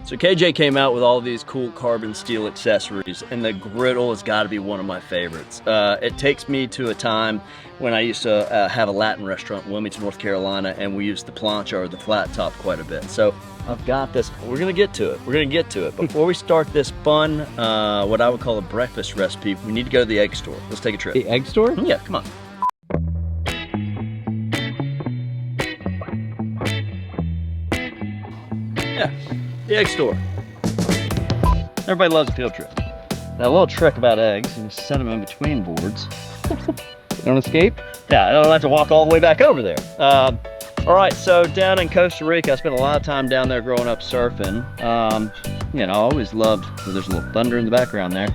So KJ came out with all these cool carbon steel accessories, and the griddle has got to be one of my favorites. It takes me to a time when I used to have a Latin restaurant in Wilmington, North Carolina, and we used the plancha or the flat top quite a bit. So I've got this. We're gonna get to it. We're gonna get to it. Before we start this fun, what I would call a breakfast recipe, we need to go to the egg store. Let's take a trip. The egg store? Yeah, come on. Yeah, the egg store. Everybody loves a field trip. Now, a little trick about eggs, you just set them in between boards. Don't escape? Yeah, I don't have to walk all the way back over there. All right, so down in Costa Rica, I spent a lot of time down there growing up surfing. You know, I always loved, there's a little thunder in the background there.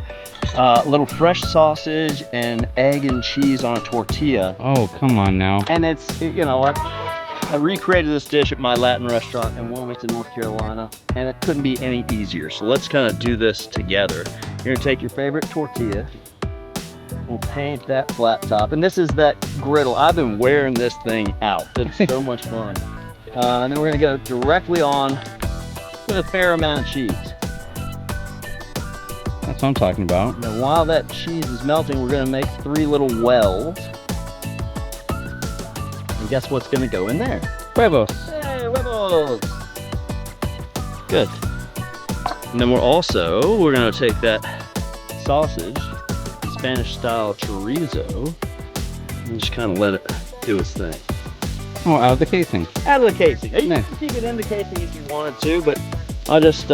A little fresh sausage and egg and cheese on a tortilla. Oh, come on now. And it's, you know what? I recreated this dish at my Latin restaurant in Wilmington, North Carolina, and it couldn't be any easier. So let's kind of do this together. You're gonna take your favorite tortilla, we'll paint that flat top, and this is that griddle. I've been wearing this thing out. It's so much fun. And then we're gonna go directly on with a fair amount of cheese. That's what I'm talking about. Now while that cheese is melting, we're gonna make 3 little wells. And guess what's gonna go in there? Huevos. Hey, huevos! Good. And then we're gonna take that sausage, Spanish style chorizo, and just kind of let it do its thing. Oh, out of the casing. Out of the casing. You Nice. can keep it in the casing if you wanted to, but I just,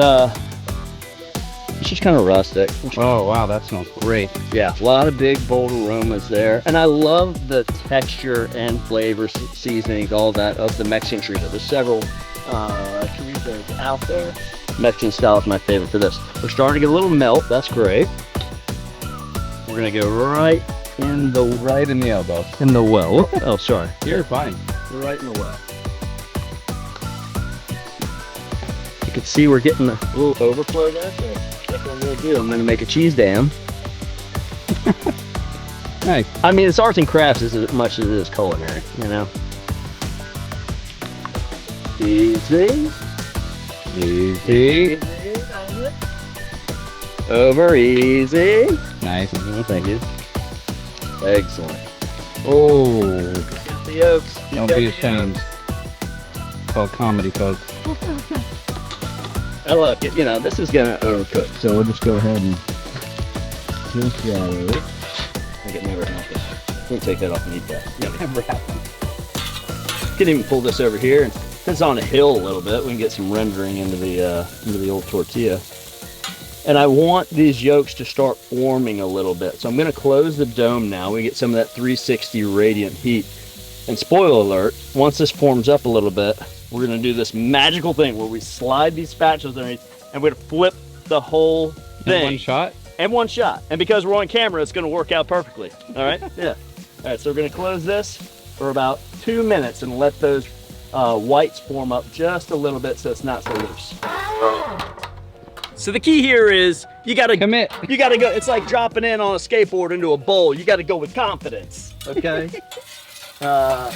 it's just kind of rustic. Oh, wow, that smells great. Yeah, a lot of big, bold aromas there. And I love the texture and flavor, seasonings, all that of the Mexican chorizo. There's several chorizos out there. Mexican style is my favorite for this. We're starting to get a little melt. That's great. We're gonna go right in the elbow. in the well. Oh, sorry. You're fine. Right in the well. You can see we're getting a little overflow there. So that's what I'm gonna do. I'm gonna make a cheese dam. Nice. I mean, it's arts and crafts as much as it is culinary, you know. Easy. Easy. Over easy. Nice. Thank you. Excellent. Oh, Get the yolks. don't be ashamed. It's called comedy, folks. I look, you know, this is gonna overcook, so we'll just go ahead and just it. I think it never happened. We'll take that off and eat that. Yeah, never happened. Can even pull this over here, and it's on a hill a little bit. We can get some rendering into the old tortilla. And I want these yolks to start forming a little bit. So I'm gonna close the dome now. We get some of that 360 radiant heat. And spoiler alert, once this forms up a little bit, we're gonna do this magical thing where we slide these spatulas underneath and we're gonna flip the whole thing. In one shot? And one shot. And because we're on camera, it's gonna work out perfectly. All right? Yeah. All right, so we're gonna close this for about 2 minutes and let those whites form up just a little bit so it's not so loose. So the key here is you gotta Commit. You gotta go. It's like dropping in on a skateboard into a bowl. You gotta go with confidence. Okay. I'm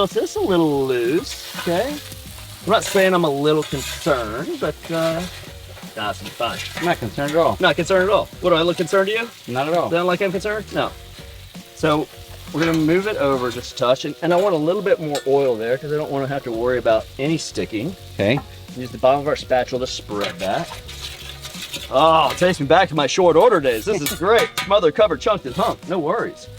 just a little loose. Okay. I'm not saying I'm a little concerned, but that's fine. I'm not concerned at all. Not concerned at all. What, do I look concerned to you? Not at all. Sound like I'm concerned? No. So we're gonna move it over just a touch, and I want a little bit more oil there because I don't want to have to worry about any sticking. Okay. Use the bottom of our spatula to spread that. Oh, it takes me back to my short order days. This is great. Mother covered chunked and hunk. No worries.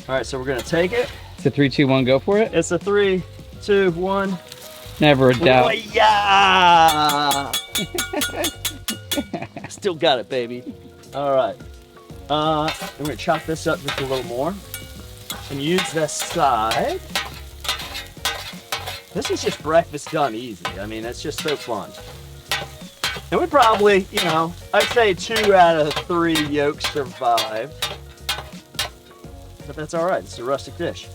All right, so we're gonna take it. It's a 3, 2, 1, go for it. It's a 3, 2, 1. Never a doubt. Oh, yeah! Still got it, baby. All right. We're gonna chop this up just a little more and use this side. This is just breakfast done easy. I mean, it's just so fun. And we probably, you know, I'd say 2 out of 3 yolks survived. But that's all right. It's a rustic dish.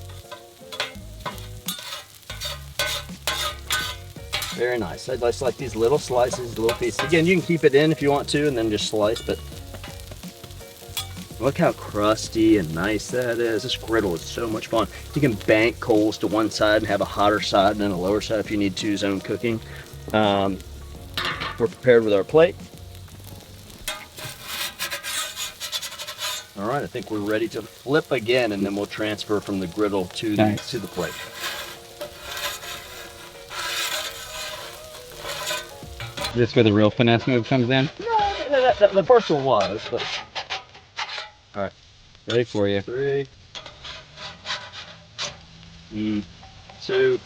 Very nice. I just like these little slices, little pieces. Again, you can keep it in if you want to and then just slice, but look how crusty and nice that is. This griddle is so much fun. You can bank coals to one side and have a hotter side and then a lower side if you need 2-zone cooking. we're prepared with our plate. All right, I think we're ready to flip again, and then we'll transfer from the griddle to the plate. This where the real finesse move comes in? No, the first one was, but... All right, Ready for you. 3, 2,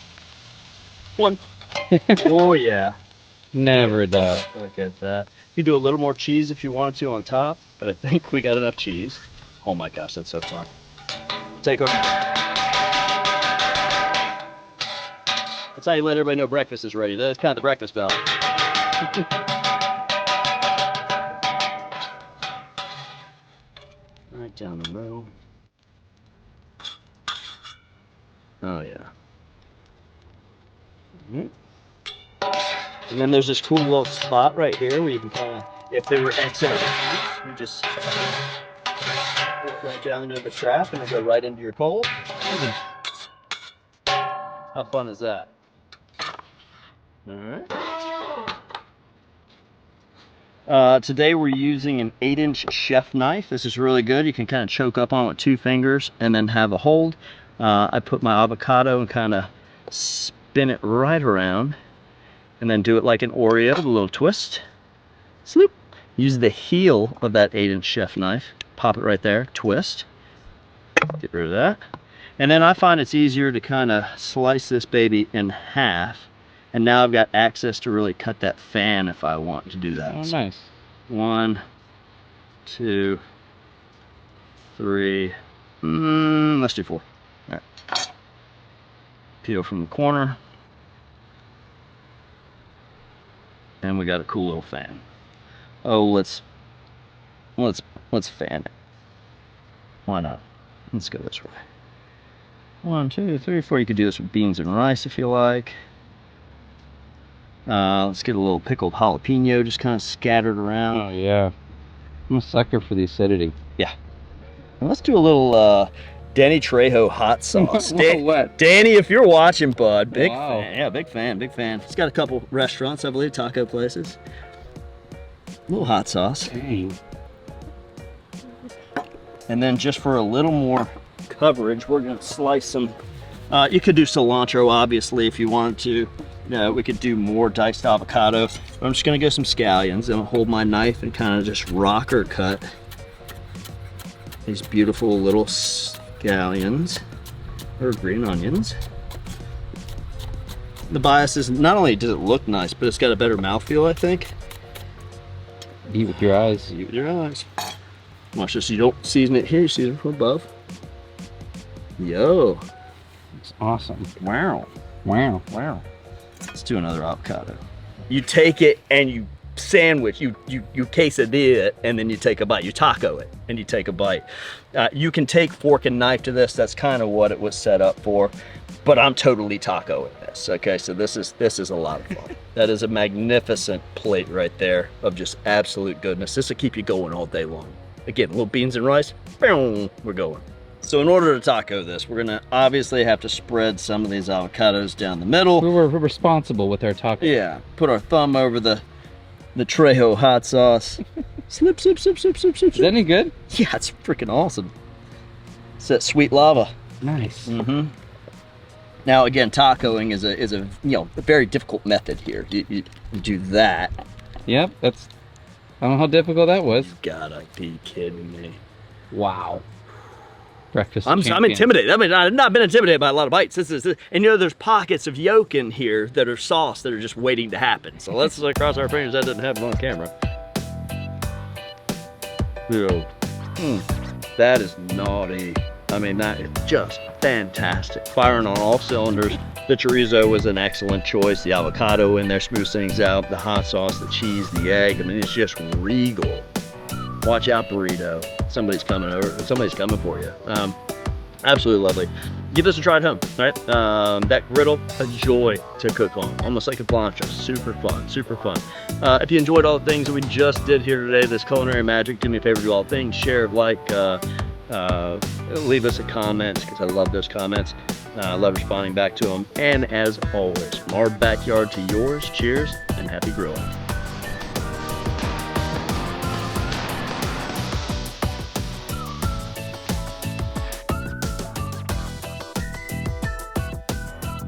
1. Oh yeah. Never doubt. Look at that. You do a little more cheese if you wanted to on top, but I think we got enough cheese. Oh my gosh, that's so fun. Take over. That's how you let everybody know breakfast is ready. That's kind of the breakfast bell. Right down the middle. Oh yeah. And then there's this cool little spot right here where you can kind of, if there were excess, you just put right down into the trap and it'll go right into your coal. How fun is that? All right. Today we're using an 8-inch chef knife. This is really good. You can kind of choke up on it with 2 fingers and then have a hold. I put my avocado and kind of spin it right around and then do it like an Oreo with a little twist. Sloop. Use the heel of that 8-inch chef knife. Pop it right there. Twist. Get rid of that. And then I find it's easier to kind of slice this baby in half. And now I've got access to really cut that fan if I want to do that. Oh, nice. 1, 2, 3. Let's do 4. All right. Peel from the corner. And we got a cool little fan. Oh, let's fan it. Why not? Let's go this way. 1, 2, 3, 4. You could do this with beans and rice if you like. Let's get a little pickled jalapeno just kind of scattered around. Oh yeah. I'm a sucker for the acidity. Yeah. And let's do a little Danny Trejo hot sauce. What? Danny, if you're watching, bud, big Wow. fan. Yeah, big fan, big fan. He's got a couple restaurants, I believe, taco places. A little hot sauce. Dang. And then just for a little more coverage, we're gonna slice some. You could do cilantro, obviously, if you wanted to. We could do more diced avocado. But I'm just gonna go some scallions. I'm gonna hold my knife and kind of just rocker cut these beautiful little scallions or green onions. The bias is not only does it look nice, but it's got a better mouthfeel, I think. Eat with your eyes. Eat with your eyes. Watch this. You don't season it here, you season it from above. Yo. It's awesome. Wow. Wow. Wow. Let's do another avocado. You take it and you sandwich, you quesadilla it, and then you take a bite. You taco it and you take a bite. You can take fork and knife to this. That's kind of what it was set up for. But I'm totally tacoing this. Okay, so this is a lot of fun. That is a magnificent plate right there of just absolute goodness. This will keep you going all day long. Again, little beans and rice. Boom, we're going. So in order to taco this, we're gonna obviously have to spread some of these avocados down the middle. We're responsible with our taco. Yeah, put our thumb over the Trejo hot sauce. Slip, slip, slip, slip, slip, slip. Is that any good? Yeah, it's freaking awesome. It's that sweet lava. Nice. Mm-hmm. Now again, tacoing is a a very difficult method here. You do that. Yep, that's. I don't know how difficult that was. You gotta be kidding me. Wow. Breakfast. I'm intimidated. I mean, I've not been intimidated by a lot of bites. This is, and there's pockets of yolk in here that are sauce that are just waiting to happen. So let's cross our fingers that doesn't happen on camera. That is naughty. I mean, that is just fantastic. Firing on all cylinders. The chorizo was an excellent choice. The avocado in there smooths things out. The hot sauce, the cheese, the egg. I mean, it's just regal. Watch out, burrito. Somebody's coming over. Somebody's coming for you. Absolutely lovely. Give this a try at home, right? That griddle, a joy to cook on. Almost like a plancha. Super fun, super fun. If you enjoyed all the things that we just did here today, this culinary magic, do me a favor, do all the things, share, like, leave us a comment, because I love those comments. I love responding back to them. And as always, from our backyard to yours, cheers and happy grilling.